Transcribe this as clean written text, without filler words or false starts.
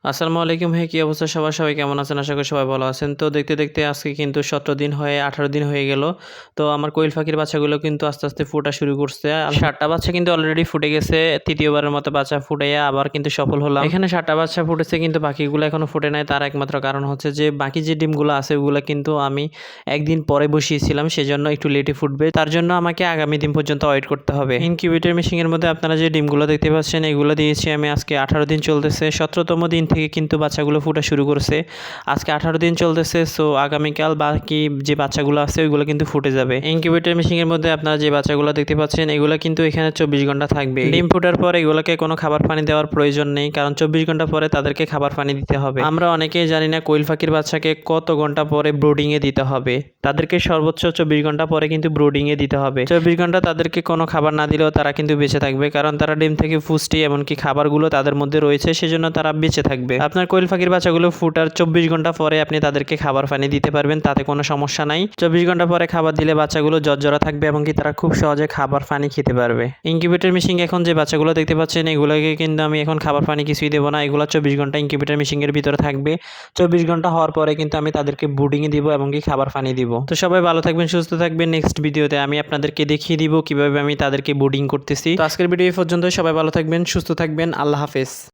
আসসালামু আলাইকুম। কি অবস্থা সবার? সবাই কেমন আছেন? আশা করি সবাই ভালো আছেন। তো দেখতে, দেখতে আজকে কিন্তু ১৭ দিন হয়ে ১৮ দিন হয়ে গেল। তো আমার কোয়েল পাখির বাচ্চাগুলো কিন্তু আস্তে, আস্তে ফোটা শুরু করছে। আর ৭ টা বাচ্চা কিন্তু অলরেডি ফুটে গেছে। ৩য় বারের মতো বাচ্চা ফুটাইয়া আবার কিন্তু সফল হলাম। এখানে ৭ টা বাচ্চা ফুটেছে কিন্তু বাকিগুলো এখনো ফুটে নাই। তার একমাত্র কারণ হচ্ছে যে বাকি যে ডিমগুলো আছে ওগুলো কিন্তু আমি একদিন পরে বসিয়েছিলাম। সেজন্য একটু লেটে ফুটবে। তার জন্য আমাকে আগামী দিন পর্যন্ত ওয়েট করতে হবে। ইনকিউবেটর মেশিনের মধ্যে আপনারা যে ডিমগুলো দেখতে পাচ্ছেন এগুলো দিয়েছি আমি আজকে ১৮ দিন চলতেছে। ১৭তম দিন থেকে কিন্তু বাচ্চাগুলো ফুটা শুরু করছে। আজকে ১৮ দিন চলতেছে। সো আগামীকাল বাকি যে বাচ্চাগুলো আছে ওইগুলো কিন্তু ফুটে যাবে। ইনকিউবেটর মেশিনের মধ্যে আপনারা যে বাচ্চাগুলো দেখতে পাচ্ছেন এগুলো কিন্তু এখানে ২৪ ঘন্টা থাকবে। ডিম ফুটার পর এগুলোকে কোনো খাবার পানি দেওয়ার প্রয়োজন নেই, কারণ ২৪ ঘন্টা পরে তাদেরকে খাবার পানি দিতে হবে। আমরা অনেকেই জানি না কোয়েল পাখির বাচ্চাকে কত ঘন্টা পরে ব্রুডিংয়ে দিতে হবে। তাদেরকে সর্বোচ্চ ২৪ ঘন্টা পরে কিন্তু ব্রুডিংয়ে দিতে হবে। ২৪ ঘন্টা তাদেরকে কোনো খাবার না দিলেও তারা কিন্তু বেঁচে থাকবে, কারণ তারা ডিম থেকে পুষ্টি এমনকি খাবারগুলো তাদের মধ্যে রয়েছে, সেজন্য তারা বেঁচে থাকবে। আপনার কোয়েল পাখির বাচ্চাগুলো ফুটার ২৪ ঘন্টা পরে আপনি তাদেরকে খাবার পানি দিতে পারবেন, তাতে কোনো সমস্যা নাই। ২৪ ঘন্টা পরে খাবার দিলে বাচ্চাগুলো ঝরঝরা থাকবে এবং কি তারা খুব সহজে খাবার পানি খেতে পারবে। ইনকিউবেটর মেশিন এখন যে বাচ্চাগুলো দেখতে পাচ্ছেন এগুলোকে কিন্তু আমি এখন খাবার পানি কিছুই দেবো না। এগুলো ২৪ ঘন্টা ইনকিউবেটর মেশিনের ভিতরে থাকবে। ২৪ ঘন্টা হওয়ার পরে কিন্তু আমি তাদেরকে ব্রুডিংয়ে দিব এবং কি খাবার পানি দিব। তো সবাই ভালো থাকবেন, সুস্থ থাকবেন। নেক্সট ভিডিওতে আমি আপনাদেরকে দেখিয়ে দিব কিভাবে আমি তাদেরকে ব্রুডিং করতেছি। তো আজকের ভিডিও এই পর্যন্ত। সবাই ভালো থাকবেন, সুস্থ থাকবেন। আল্লাহ হাফেজ।